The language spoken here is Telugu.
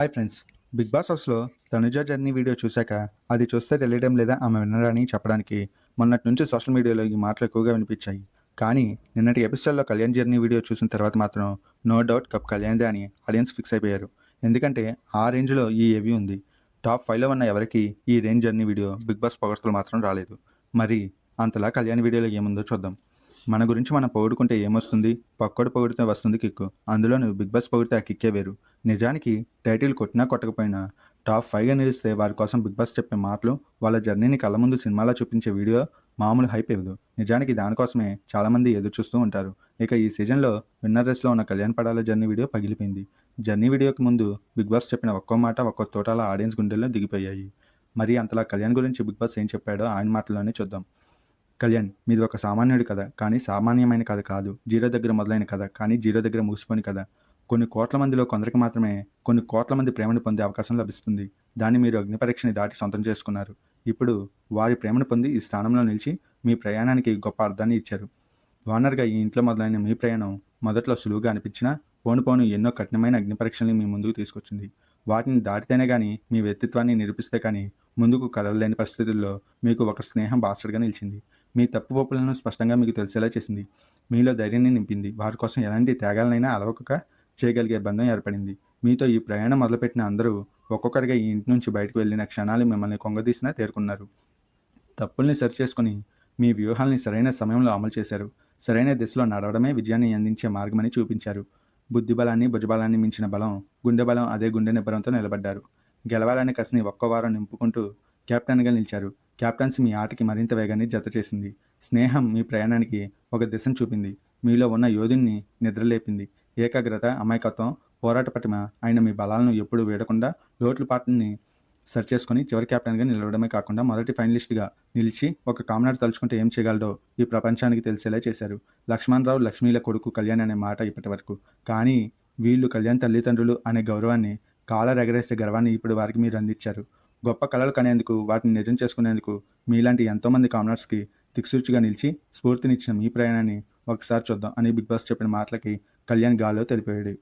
Hi friends. 'బిగ్ బాస్' హౌస్‌లో తనుజ జర్నీ వీడియో చూశాక అది చూస్తే తెలియడం లేదా ఆమె విన్నర్ అని చెప్పడానికి మొన్నటి నుంచి సోషల్ మీడియాలో ఈ మాటలు ఎక్కువగా వినిపించాయి. కానీ నిన్నటి ఎపిసోడ్‌లో కళ్యాణ్ జర్నీ వీడియో చూసిన తర్వాత మాత్రం నో డౌట్ కప్ కళ్యాణ్‌దే అని ఆడియన్స్ ఫిక్స్ అయిపోయారు. ఎందుకంటే ఆ రేంజ్‌లో ఈ ఏవి ఉంది. టాప్ 5లో ఉన్న ఎవరికీ ఈ range journey video 'Bigg Boss' పొగడ్తలు మాత్రం రాలేదు. మరి అంతలా కళ్యాణ్ వీడియోలో ఏముందో చూద్దాం. మన గురించి మనం పొగుడుకుంటే ఏమొస్తుంది? పక్కోడు పొగిడితే వస్తుంది కిక్కు. అందులోనూ 'బిగ్ బాస్' పొగిడితే ఆ కిక్కే వేరు. నిజానికి టైటిల్ కొట్టినా కొట్టకపోయినా టాప్ 5గా నిలిస్తే వారి కోసం 'బిగ్ బాస్' చెప్పే మాటలు, వాళ్ళ జర్నీని కళ్ళ ముందు సినిమాలా చూపించే వీడియో మామూలు హైప్ ఇవ్వదు. నిజానికి దానికోసమే చాలామంది ఎదురుచూస్తూ ఉంటారు. ఇక ఈ సీజన్‌లో విన్నర్ రేస్‌లో ఉన్న కళ్యాణ్ పడాల జర్నీ వీడియో పగిలిపోయింది. జర్నీ వీడియోకి ముందు 'బిగ్ బాస్' చెప్పిన ఒక్కో మాట ఒక్కో తోటాల ఆడియన్స్ గుండెల్లో దిగిపోయాయి. మరి అంతలా కళ్యాణ్ గురించి 'బిగ్ బాస్' ఏం చెప్పాడో ఆయన మాటల్లోనే చూద్దాం. కళ్యాణ్, మీది ఒక సామాన్యుడి కథ. కానీ సామాన్యమైన కథ కాదు. జీరో దగ్గర మొదలైన కథ. కానీ జీరో దగ్గర ముగిసిపోని కథ. కొన్ని కోట్ల మందిలో కొందరికి మాత్రమే కొన్ని కోట్ల మంది ప్రేమను పొందే అవకాశం లభిస్తుంది. దాన్ని మీరు అగ్నిపరీక్షని దాటి సొంతం చేసుకున్నారు. ఇప్పుడు వారి ప్రేమను పొంది ఈ స్థానంలో నిలిచి మీ ప్రయాణానికి గొప్ప అర్థాన్ని ఇచ్చారు. ఓనర్‌గా ఈ ఇంట్లో మొదలైన మీ ప్రయాణం మొదట్లో సులువుగా అనిపించినా పోను పోను ఎన్నో కఠినమైన అగ్నిపరీక్షల్ని మీ ముందుకు తీసుకొచ్చింది. వాటిని దాటితేనే గానీ మీ వ్యక్తిత్వాన్ని నిరూపిస్తే కానీ ముందుకు కదలలేని పరిస్థితుల్లో మీకు ఒక స్నేహం బాసటగా నిలిచింది. మీ తప్పు ఒప్పులను స్పష్టంగా మీకు తెలిసేలా చేసింది. మీలో ధైర్యాన్ని నింపింది. వారి కోసం ఎలాంటి త్యాగాలనైనా అలవకగా చేయగలిగే బంధం ఏర్పడింది. మీతో ఈ ప్రయాణం మొదలుపెట్టిన అందరూ ఒక్కొక్కరిగా ఈ ఇంటి నుంచి బయటకు వెళ్ళిన క్షణాలు మిమ్మల్ని కొంగదీసినా తేరుకున్నారు. తప్పుల్ని సరిచేసుకుని మీ వ్యూహాల్ని సరైన సమయంలో అమలు చేశారు. సరైన దిశలో నడవడమే విజయాన్ని అందించే మార్గమని చూపించారు. బుద్ధిబలాన్ని, భుజబలాన్ని మించిన బలం, గుండె బలం అదే గుండె నిబ్బరంతో నిలబడ్డారు. గెలవాలనే కసిని ఒక్కో వారం నింపుకుంటూ కెప్టెన్‌గా నిలిచారు. కెప్టెన్సీ మీ ఆటకి మరింత వేగాన్ని జతచేసింది. స్నేహం మీ ప్రయాణానికి ఒక దిశను చూపింది. మీలో ఉన్న యోధుడిని నిద్రలేపింది. ఏకాగ్రత, అమాయకత్వం, పోరాట పటిమ అయిన మీ బలాలను ఎప్పుడూ వీడకుండా లోటుపాట్లని సరిచేసుకొని చివరి కెప్టెన్‌గా నిలవడమే కాకుండా మొదటి ఫైనలిస్ట్‌గా నిలిచి ఒక కామ్రేడ్ తలుచుకుంటే ఏం చేయగలడో ఈ ప్రపంచానికి తెలిసేలా చేశారు. లక్ష్మణరావు, లక్ష్మీల కొడుకు కళ్యాణ్ అనే మాట ఇప్పటివరకు. కానీ వీళ్ళు కళ్యాణ్ తల్లిదండ్రులు అనే గౌరవాన్ని, కాలరెగరేసే గర్వాన్ని ఇప్పుడు వారికి మీరు అందించారు. గొప్ప కలలు కనేందుకు, వాటిని నిజం చేసుకునేందుకు మీలాంటి ఎంతోమంది కామ్రేడ్స్‌కి దిక్సూచిగా నిలిచి స్ఫూర్తినిచ్చిన మీ ప్రయాణాన్ని ఒకసారి చూద్దాం అని 'బిగ్ బాస్' చెప్పిన మాటలకి కళ్యాణ్ గాల్లో తెలిపోయాడు.